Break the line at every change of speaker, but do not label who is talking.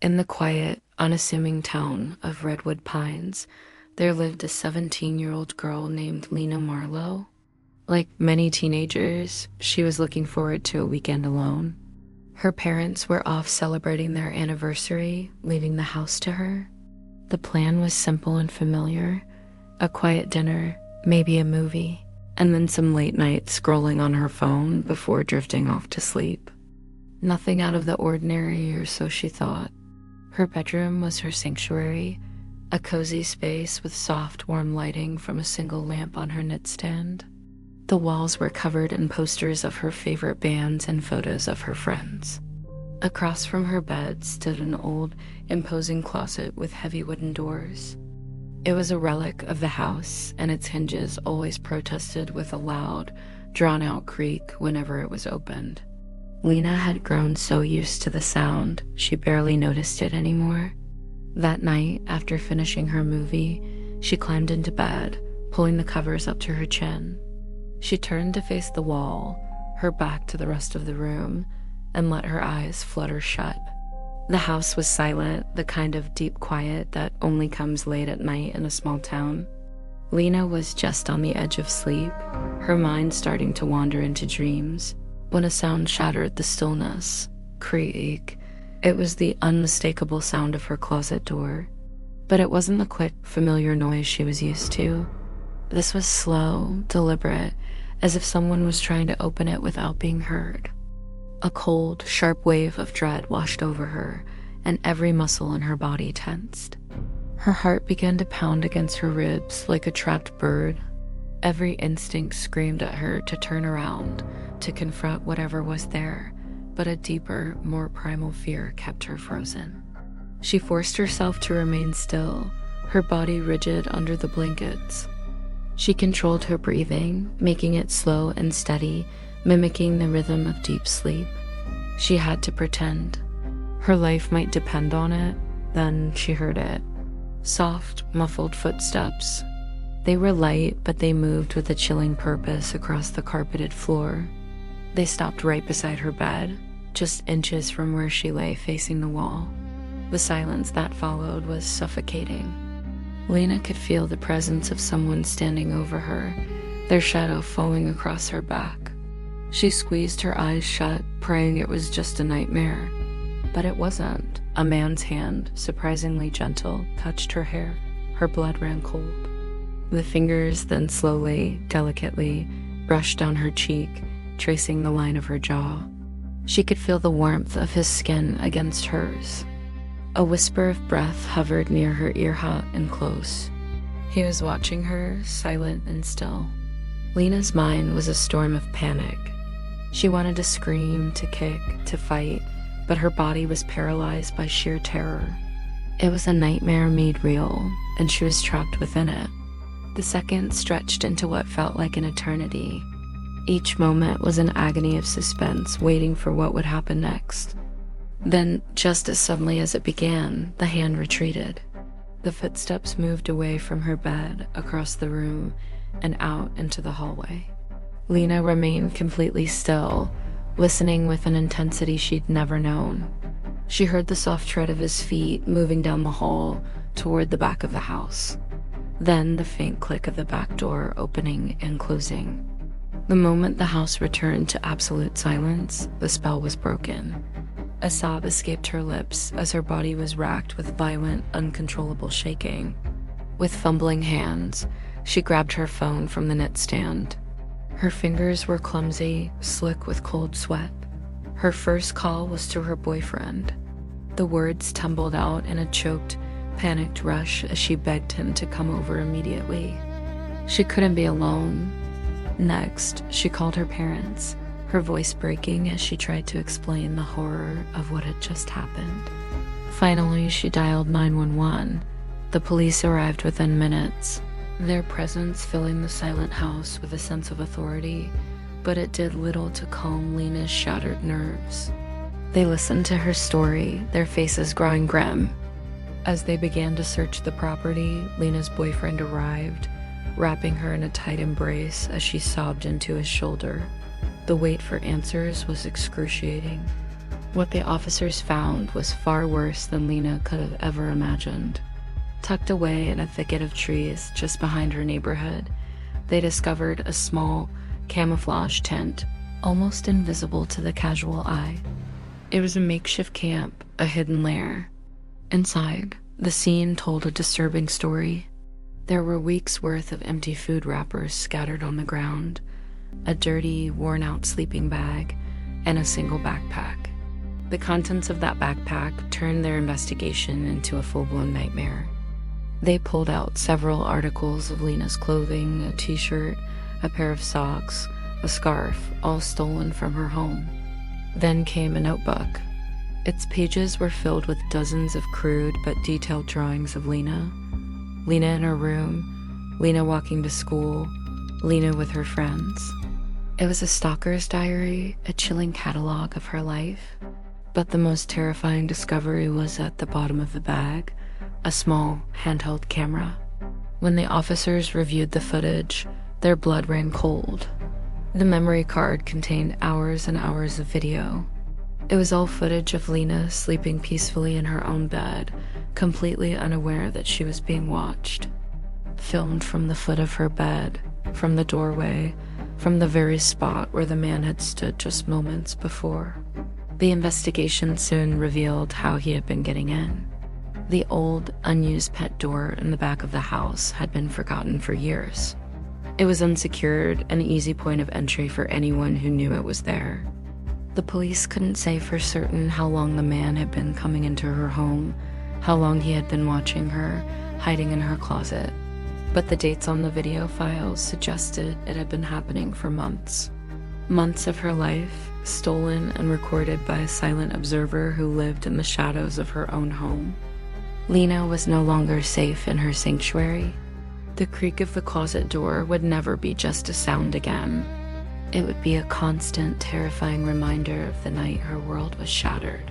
In the quiet, unassuming town of Redwood Pines, there lived a 17-year-old girl named Lena Marlowe. Like many teenagers, she was looking forward to a weekend alone. Her parents were off celebrating their anniversary, leaving the house to her. The plan was simple and familiar: a quiet dinner, maybe a movie, and then some late night scrolling on her phone before drifting off to sleep. Nothing out of the ordinary, or so she thought. Her bedroom was her sanctuary, a cozy space with soft, warm lighting from a single lamp on her nightstand. The walls were covered in posters of her favorite bands and photos of her friends. Across from her bed stood an old, imposing closet with heavy wooden doors. It was a relic of the house, and its hinges always protested with a loud, drawn-out creak whenever it was opened. Lena had grown so used to the sound, she barely noticed it anymore. That night, after finishing her movie, she climbed into bed, pulling the covers up to her chin. She turned to face the wall, her back to the rest of the room, and let her eyes flutter shut. The house was silent, the kind of deep quiet that only comes late at night in a small town. Lena was just on the edge of sleep, her mind starting to wander into dreams, when a sound shattered the stillness. Creak. It was the unmistakable sound of her closet door. But it wasn't the quick, familiar noise she was used to. This was slow, deliberate, as if someone was trying to open it without being heard. A cold, sharp wave of dread washed over her, and every muscle in her body tensed. Her heart began to pound against her ribs like a trapped bird. Every instinct screamed at her to turn around, to confront whatever was there, but a deeper, more primal fear kept her frozen. She forced herself to remain still, her body rigid under the blankets. She controlled her breathing, making it slow and steady, mimicking the rhythm of deep sleep. She had to pretend. Her life might depend on it. Then she heard it. Soft, muffled footsteps. They were light, but they moved with a chilling purpose across the carpeted floor. They stopped right beside her bed, just inches from where she lay facing the wall. The silence that followed was suffocating. Lena could feel the presence of someone standing over her, their shadow falling across her back. She squeezed her eyes shut, praying it was just a nightmare. But it wasn't. A man's hand, surprisingly gentle, touched her hair. Her blood ran cold. The fingers then slowly, delicately, brushed down her cheek, tracing the line of her jaw. She could feel the warmth of his skin against hers. A whisper of breath hovered near her ear, hot and close. He was watching her, silent and still. Lena's mind was a storm of panic. She wanted to scream, to kick, to fight, but her body was paralyzed by sheer terror. It was a nightmare made real, and she was trapped within it. The seconds stretched into what felt like an eternity. Each moment was an agony of suspense, waiting for what would happen next. Then, just as suddenly as it began, the hand retreated. The footsteps moved away from her bed, across the room, and out into the hallway. Lena remained completely still, listening with an intensity she'd never known. She heard the soft tread of his feet moving down the hall toward the back of the house. Then the faint click of the back door opening and closing. The moment the house returned to absolute silence, the spell was broken. A sob escaped her lips as her body was racked with violent, uncontrollable shaking. With fumbling hands, she grabbed her phone from the nightstand. Her fingers were clumsy, slick with cold sweat. Her first call was to her boyfriend. The words tumbled out in a choked, panicked rush as she begged him to come over immediately. She couldn't be alone. Next, she called her parents, her voice breaking as she tried to explain the horror of what had just happened. Finally, she dialed 911. The police arrived within minutes, their presence filling the silent house with a sense of authority, but it did little to calm Lena's shattered nerves. They listened to her story, their faces growing grim. As they began to search the property, Lena's boyfriend arrived, wrapping her in a tight embrace as she sobbed into his shoulder. The wait for answers was excruciating. What the officers found was far worse than Lena could have ever imagined. Tucked away in a thicket of trees just behind her neighborhood, they discovered a small, camouflage tent, almost invisible to the casual eye. It was a makeshift camp, a hidden lair. Inside, the scene told a disturbing story. There were weeks' worth of empty food wrappers scattered on the ground, a dirty, worn-out sleeping bag, and a single backpack. The contents of that backpack turned their investigation into a full-blown nightmare. They pulled out several articles of Lena's clothing, a t-shirt, a pair of socks, a scarf, all stolen from her home. Then came a notebook. Its pages were filled with dozens of crude but detailed drawings of Lena. Lena in her room, Lena walking to school, Lena with her friends. It was a stalker's diary, a chilling catalog of her life. But the most terrifying discovery was at the bottom of the bag, a small handheld camera. When the officers reviewed the footage, their blood ran cold. The memory card contained hours and hours of video. It was all footage of Lena sleeping peacefully in her own bed, completely unaware that she was being watched. Filmed from the foot of her bed, from the doorway, from the very spot where the man had stood just moments before. The investigation soon revealed how he had been getting in. The old, unused pet door in the back of the house had been forgotten for years. It was unsecured, an easy point of entry for anyone who knew it was there. The police couldn't say for certain how long the man had been coming into her home, how long he had been watching her, hiding in her closet. But the dates on the video files suggested it had been happening for months. Months of her life, stolen and recorded by a silent observer who lived in the shadows of her own home. Lena was no longer safe in her sanctuary. The creak of the closet door would never be just a sound again. It would be a constant, terrifying reminder of the night her world was shattered.